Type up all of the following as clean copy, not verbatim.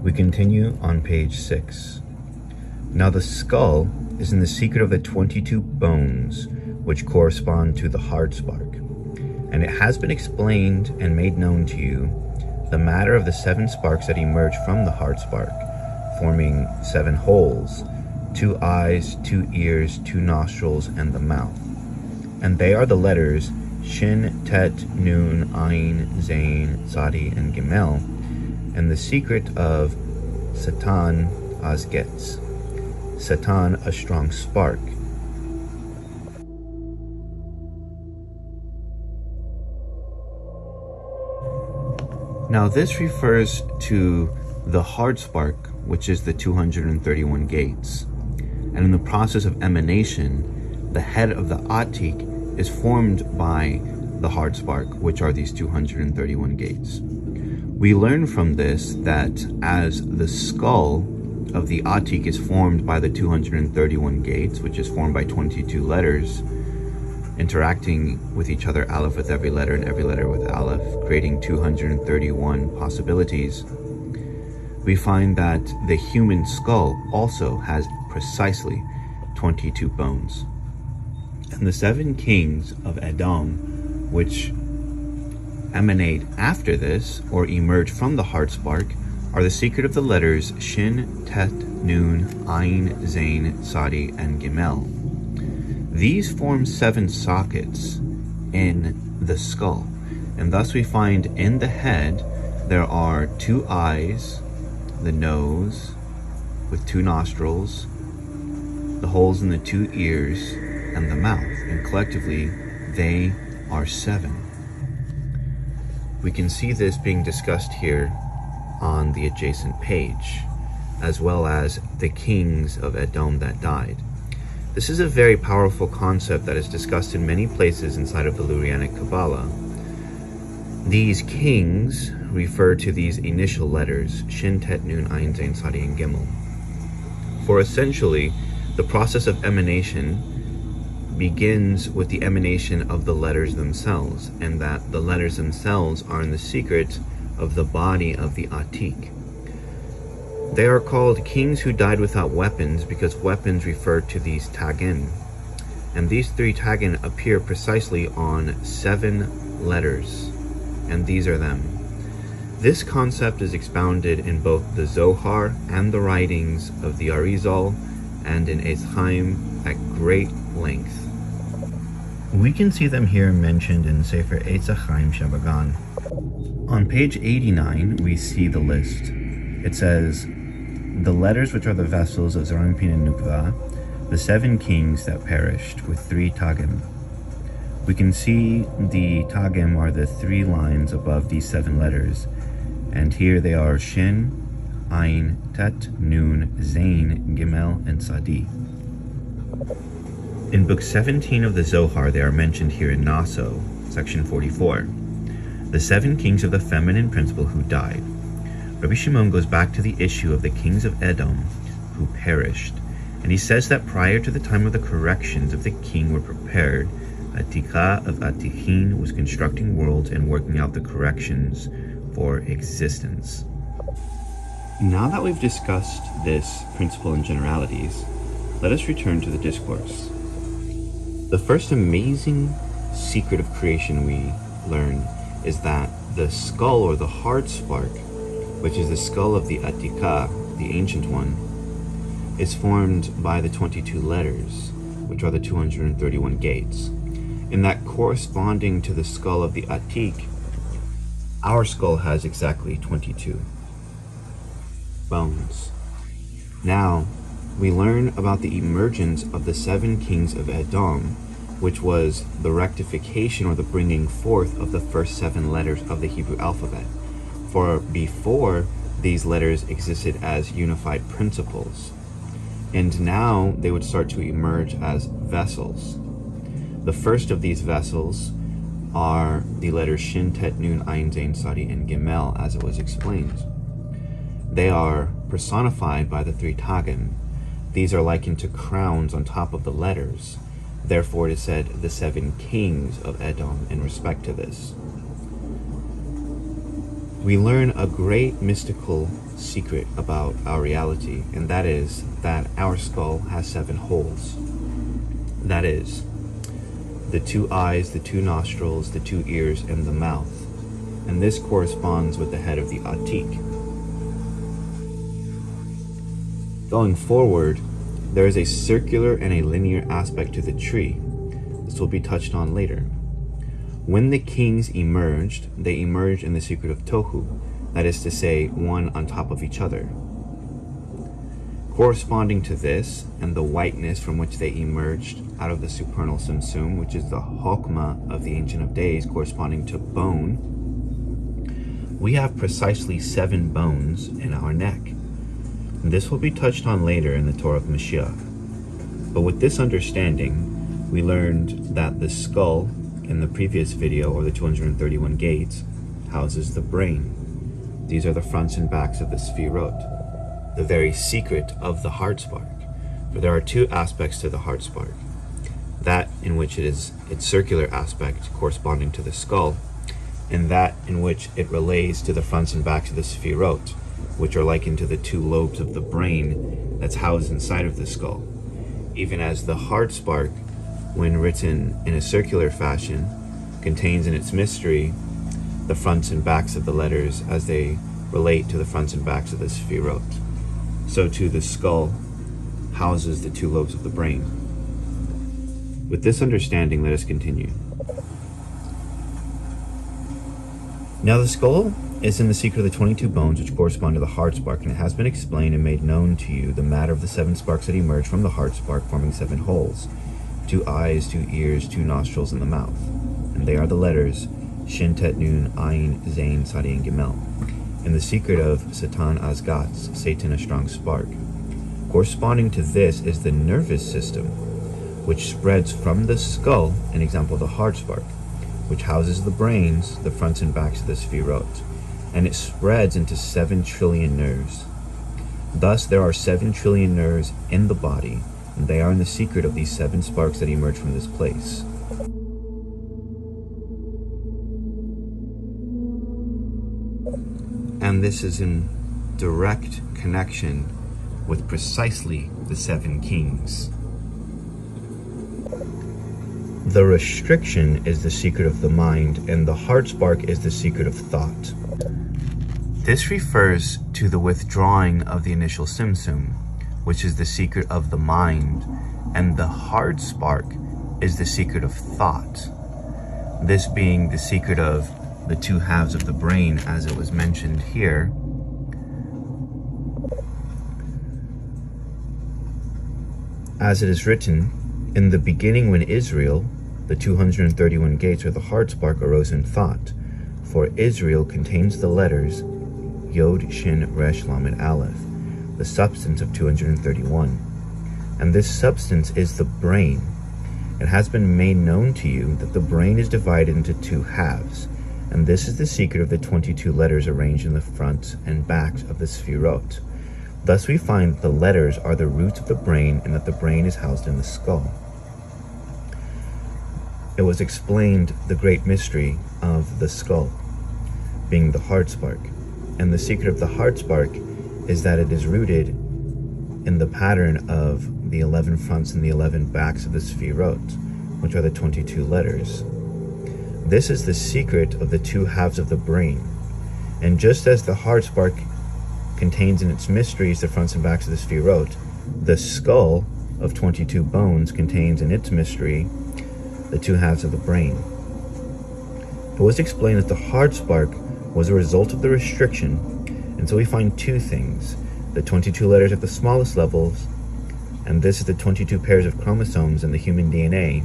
We continue on page 6. Now the skull is in the secret of the 22 bones which correspond to the heart spark, and it has been explained and made known to you the matter of the 7 sparks that emerge from the heart spark, forming 7 holes, 2 eyes, 2 ears, 2 nostrils, and the mouth. And they are the letters Shin, Tet, Nun, Ayin, Zain, Sadi, and Gimel, and the secret of Satan Azgetz. Satan, a strong spark. Now this refers to the heart spark, which is the 231 gates. And in the process of emanation, the head of the Atik is formed by the heart spark, which are these 231 gates. We learn from this that as the skull of the Atik is formed by the 231 gates, which is formed by 22 letters, interacting with each other, Aleph with every letter and every letter with Aleph, creating 231 possibilities, we find that the human skull also has precisely 22 bones. And the 7 kings of Edom, which emanate after this, or emerge from the heart spark, are the secret of the letters Shin, Tet, Nun, Ayin, Zain, Sadi, and Gimel. These form 7 sockets in the skull, and thus we find in the head there are 2 eyes, the nose with 2 nostrils, the holes in the 2 ears, and the mouth, and collectively they are 7. We can see this being discussed here on the adjacent page, as well as the kings of Edom that died. This is a very powerful concept that is discussed in many places inside of the Lurianic Kabbalah. These kings refer to these initial letters, Shin, Tet, Nun, Ayin, Zain, Sadi, and Gimel. For essentially, the process of emanation begins with the emanation of the letters themselves, and that the letters themselves are in the secret of the body of the Atik. They are called kings who died without weapons because weapons refer to these tagin, and these 3 tagin appear precisely on 7 letters, and these are them. This concept is expounded in both the Zohar and the writings of the Arizal and in Eitz Chaim at great length. We can see them here mentioned in Sefer Eitz Chaim Shabagan. On page 89, we see the list. It says, the letters which are the vessels of Zerampin and Nukva, the 7 kings that perished with 3 tagim. We can see the tagim are the 3 lines above these 7 letters, and here they are Shin, Ayin, Tet, Nun, Zain, Gimel, and Sadi. In book 17 of the Zohar, they are mentioned here in Naso, section 44. The 7 kings of the feminine principle who died. Rabbi Shimon goes back to the issue of the kings of Edom who perished, and he says that prior to the time of the corrections of the king were prepared, Atika of Atichin was constructing worlds and working out the corrections for existence. Now that we've discussed this principle in generalities, let us return to the discourse. The first amazing secret of creation we learn is that the skull, or the heart spark, which is the skull of the Atika, the ancient one, is formed by the 22 letters, which are the 231 gates. In that corresponding to the skull of the Atik, our skull has exactly 22 bones. Now, we learn about the emergence of the 7 kings of Edom, which was the rectification or the bringing forth of the first 7 letters of the Hebrew alphabet. For before, these letters existed as unified principles, and now they would start to emerge as vessels. The first of these vessels are the letters Shin, Tet, Nun, Ayin, Zain, Sadi, and Gimel, as it was explained. They are personified by the 3 tagim. These are likened to crowns on top of the letters. Therefore, it is said the 7 kings of Edom in respect to this. we learn a great mystical secret about our reality, and that is that our skull has 7 holes. That is, the 2 eyes, the 2 nostrils, the 2 ears, and the mouth. And this corresponds with the head of the Atik. Going forward, there is a circular and a linear aspect to the tree. This will be touched on later. When the kings emerged, they emerged in the secret of Tohu, that is to say, one on top of each other. Corresponding to this, and the whiteness from which they emerged out of the supernal Simsum, which is the Hokmah of the Ancient of Days, corresponding to bone, we have precisely 7 bones in our neck. This will be touched on later in the Torah of Mashiach. But with this understanding, we learned that the skull in the previous video, or the 231 gates, houses the brain. These are the fronts and backs of the Sefirot, the very secret of the heart spark. For there are 2 aspects to the heart spark. That in which it is its circular aspect corresponding to the skull, and that in which it relates to the fronts and backs of the Sefirot, which are likened to the 2 lobes of the brain that's housed inside of the skull. Even as the heart spark, when written in a circular fashion, contains in its mystery the fronts and backs of the letters as they relate to the fronts and backs of the Sefirot, so too the skull houses the 2 lobes of the brain. With this understanding, let us continue. Now the skull is in the secret of the 22 bones which correspond to the heart spark, and it has been explained and made known to you the matter of the 7 sparks that emerge from the heart spark, forming 7 holes, 2 eyes, 2 ears, 2 nostrils, and the mouth. And they are the letters Shin, Tet, Nun, Ayin, Zayn, Sadi, and Gimel. In the secret of Satan Azgatz, Satan a strong spark. Corresponding to this is the nervous system, which spreads from the skull, an example of the heart spark, which houses the brains, the fronts and backs of the Sefirot, and it spreads into 7 trillion nerves. Thus there are 7 trillion nerves in the body, and they are in the secret of these 7 sparks that emerge from this place. And this is in direct connection with precisely the 7 kings. The restriction is the secret of the mind, and the heart spark is the secret of thought. This refers to the withdrawing of the initial Simsum, which is the secret of the mind, and the heart spark is the secret of thought. This being the secret of the 2 halves of the brain, as it was mentioned here. As it is written, in the beginning when Israel, the 231 gates or the heart spark, arose in thought, for Israel contains the letters Yod, Shin, Resh, Lamed, Aleph, the substance of 231. And this substance is the brain. It has been made known to you that the brain is divided into 2 halves, and this is the secret of the 22 letters arranged in the fronts and backs of the Sefirot. Thus we find the letters are the roots of the brain, and that the brain is housed in the skull. It was explained the great mystery of the skull, being the heart spark. And the secret of the heart spark is that it is rooted in the pattern of the 11 fronts and the 11 backs of the Sefirot, which are the 22 letters. This is the secret of the 2 halves of the brain. And just as the heart spark contains in its mysteries the fronts and backs of the Sefirot, the skull of 22 bones contains in its mystery the 2 halves of the brain. It was explained that the heart spark was a result of the restriction, and so we find 2 things: the 22 letters at the smallest levels, and this is the 22 pairs of chromosomes in the human DNA.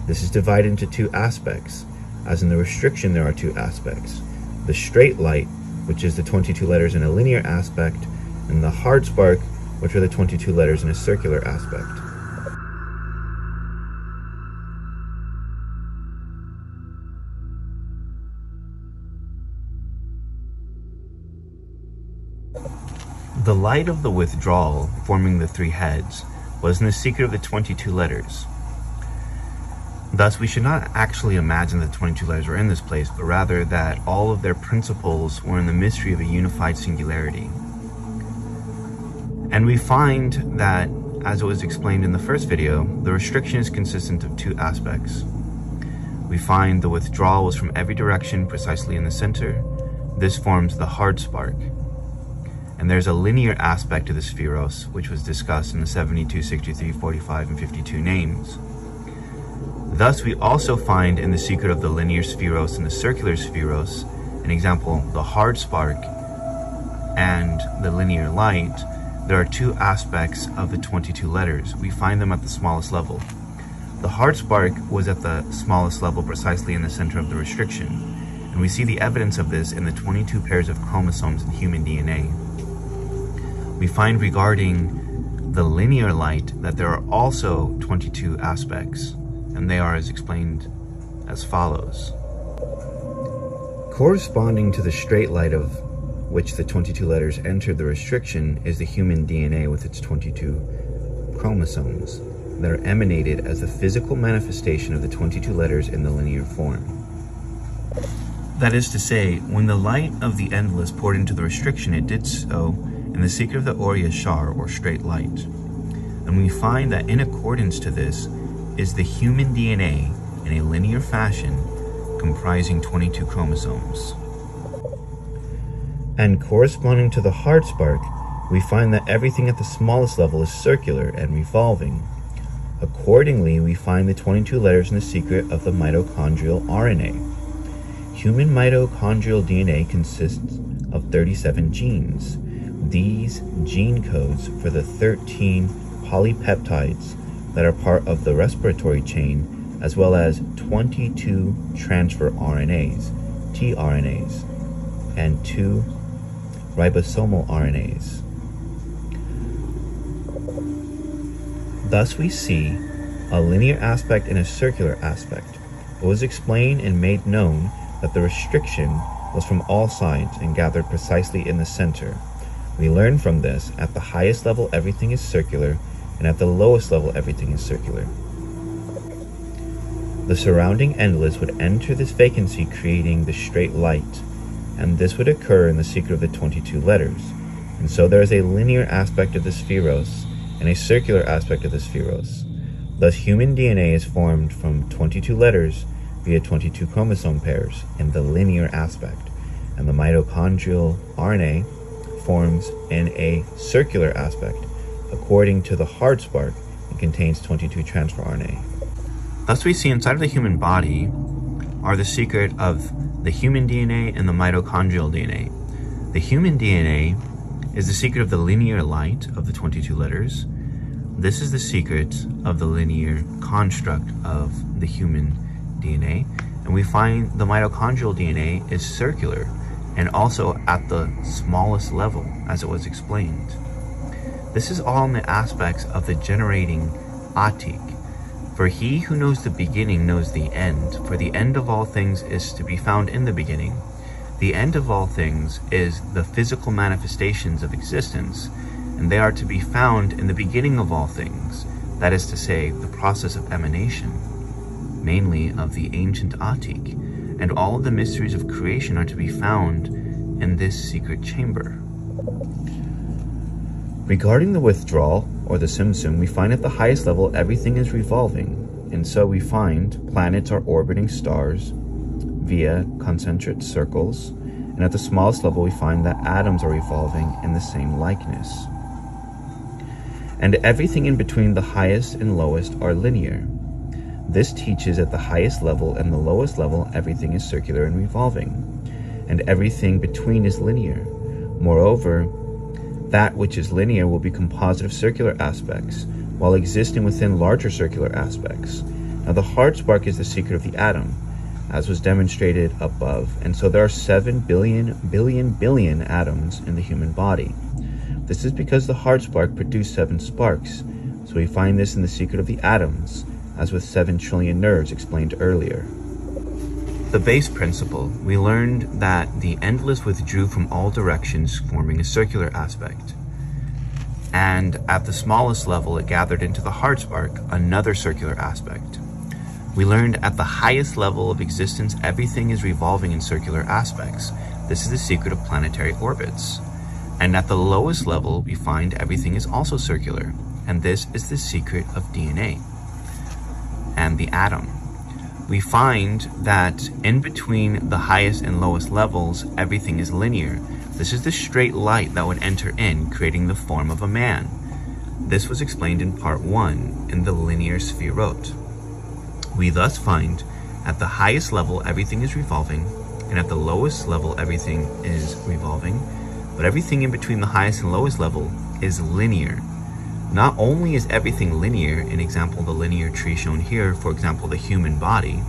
This is divided into 2 aspects, as in the restriction there are 2 aspects: the straight light, which is the 22 letters in a linear aspect, and the heart spark, which are the 22 letters in a circular aspect. The light of the withdrawal, forming the 3 heads, was in the secret of the 22 letters. Thus, we should not actually imagine that 22 letters were in this place, but rather that all of their principles were in the mystery of a unified singularity. And we find that, as it was explained in the first video, the restriction is consistent of two aspects. We find the withdrawal was from every direction precisely in the center. This forms the hard spark. And there's a linear aspect to the spheros, which was discussed in the 72, 63, 45, and 52 names. Thus, we also find in the secret of the linear spheros and the circular spheros, an example, the hard spark and the linear light, there are two aspects of the 22 letters. We find them at the smallest level. The hard spark was at the smallest level precisely in the center of the restriction, and we see the evidence of this in the 22 pairs of chromosomes in human DNA. We find regarding the linear light that there are also 22 aspects, and they are as explained as follows. Corresponding to the straight light of which the 22 letters entered the restriction is the human DNA with its 22 chromosomes that are emanated as the physical manifestation of the 22 letters in the linear form. That is to say, when the light of the endless poured into the restriction, it did so in the secret of the Or Yashar, or straight light. And we find that in accordance to this is the human DNA in a linear fashion comprising 22 chromosomes. And corresponding to the hard spark, we find that everything at the smallest level is circular and revolving. Accordingly, we find the 22 letters in the secret of the mitochondrial RNA. Human mitochondrial DNA consists of 37 genes. These gene codes for the 13 polypeptides that are part of the respiratory chain, as well as 22 transfer RNAs, tRNAs, and 2 ribosomal RNAs. Thus we see a linear aspect and a circular aspect. It was explained and made known that the restriction was from all sides and gathered precisely in the center. We learn from this, at the highest level everything is circular, and at the lowest level everything is circular. The surrounding endless would enter this vacancy, creating the straight light, and this would occur in the secret of the 22 letters. And so there is a linear aspect of the spheros and a circular aspect of the spheros. Thus, human DNA is formed from 22 letters via 22 chromosome pairs in the linear aspect, and the mitochondrial RNA forms in a circular aspect according to the hard spark and contains 22 transfer RNA. Thus, we see inside of the human body are the secret of the human DNA and the mitochondrial DNA. The human DNA is the secret of the linear light of the 22 letters. This is the secret of the linear construct of the human DNA. And we find the mitochondrial DNA is circular and also at the smallest level, as it was explained. This is all in the aspects of the generating atik. For he who knows the beginning knows the end, for the end of all things is to be found in the beginning. The end of all things is the physical manifestations of existence, and they are to be found in the beginning of all things, that is to say, the process of emanation, mainly of the ancient Atik, and all of the mysteries of creation are to be found in this secret chamber. Regarding the withdrawal, or the Simsim, we find at the highest level everything is revolving, and so we find planets are orbiting stars via concentric circles, and at the smallest level we find that atoms are revolving in the same likeness. And everything in between the highest and lowest are linear. This teaches at the highest level and the lowest level everything is circular and revolving, and everything between is linear. Moreover, that which is linear will be composite of circular aspects, while existing within larger circular aspects. Now the hard spark is the secret of the atom, as was demonstrated above, and so there are 7 billion atoms in the human body. This is because the hard spark produced 7 sparks, so we find this in the secret of the atoms, as with 7 trillion nerves explained earlier. The base principle, we learned that the endless withdrew from all directions, forming a circular aspect. And at the smallest level, it gathered into the hard spark, another circular aspect. We learned at the highest level of existence, everything is revolving in circular aspects. This is the secret of planetary orbits. And at the lowest level, we find everything is also circular. And this is the secret of DNA and the atom. We find that in between the highest and lowest levels, everything is linear. This is the straight light that would enter in, creating the form of a man. This was explained in part 1 in the linear spherot. We thus find at the highest level, everything is revolving, and at the lowest level, everything is revolving, but everything in between the highest and lowest level is linear. Not only is everything linear, in example, the linear tree shown here, for example, the human body,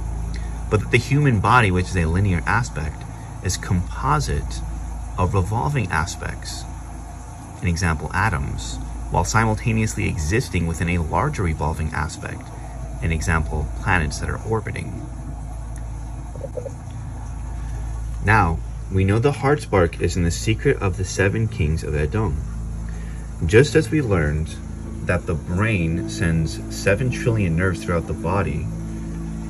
but that the human body, which is a linear aspect, is composite of revolving aspects, in example, atoms, while simultaneously existing within a larger revolving aspect, in example, planets that are orbiting. Now, we know the heart spark is in the secret of the 7 kings of Edom. Just as we learned that the brain sends 7 trillion nerves throughout the body,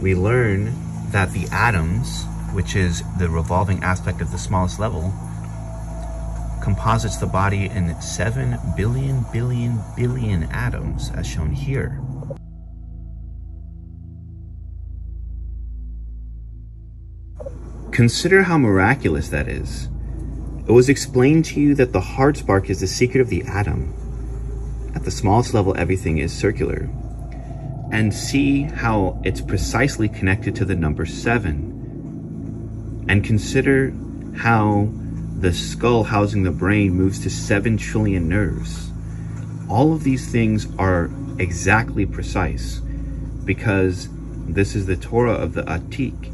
we learn that the atoms, which is the revolving aspect of the smallest level, composites the body in 7 billion atoms, as shown here. Consider how miraculous that is. It was explained to you that the heart spark is the secret of the atom. At the smallest level, everything is circular. And see how it's precisely connected to the number 7. And consider how the skull housing the brain moves to 7 trillion nerves. All of these things are exactly precise because this is the Torah of the Atik,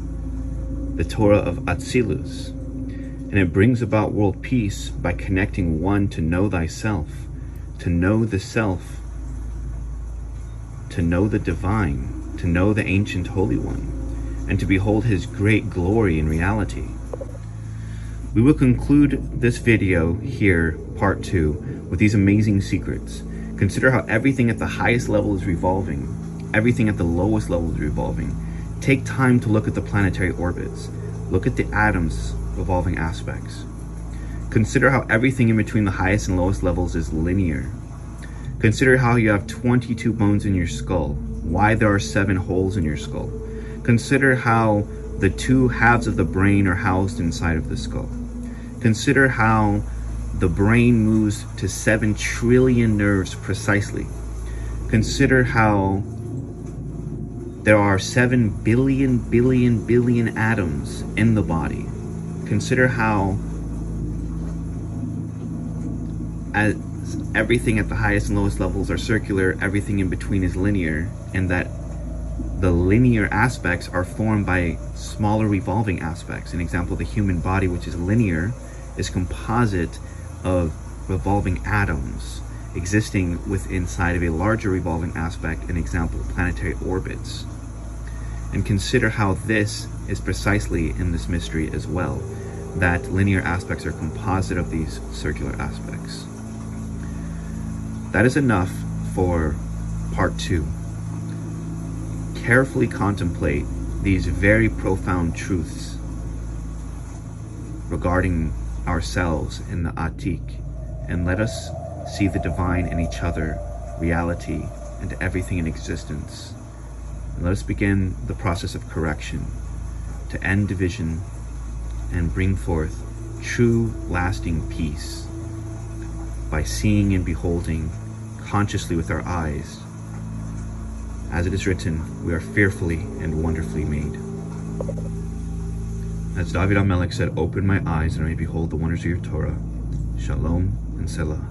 the Torah of Atzilus. And it brings about world peace by connecting one to know thyself, to know the self, to know the divine, to know the ancient Holy One, and to behold his great glory in reality. We will conclude this video here, part 2, with these amazing secrets. Consider how everything at the highest level is revolving, everything at the lowest level is revolving. Take time to look at the planetary orbits. Look at the atoms' revolving aspects. Consider how everything in between the highest and lowest levels is linear. Consider how you have 22 bones in your skull, why there are 7 holes in your skull. Consider how the 2 halves of the brain are housed inside of the skull. Consider how the brain moves to 7 trillion nerves precisely. Consider how there are 7 billion atoms in the body. Consider how as everything at the highest and lowest levels are circular, everything in between is linear, and that the linear aspects are formed by smaller revolving aspects. An example, the human body, which is linear, is composite of revolving atoms existing inside of a larger revolving aspect, an example, planetary orbits. And consider how this is precisely in this mystery as well, that linear aspects are composite of these circular aspects. That is enough for part 2. Carefully contemplate these very profound truths regarding ourselves in the Atik, and let us see the divine in each other, reality, and everything in existence. And let us begin the process of correction to end division and bring forth true, lasting peace by seeing and beholding consciously with our eyes. As it is written, we are fearfully and wonderfully made. As David HaMelech said, open my eyes and I may behold the wonders of your Torah. Shalom and Selah.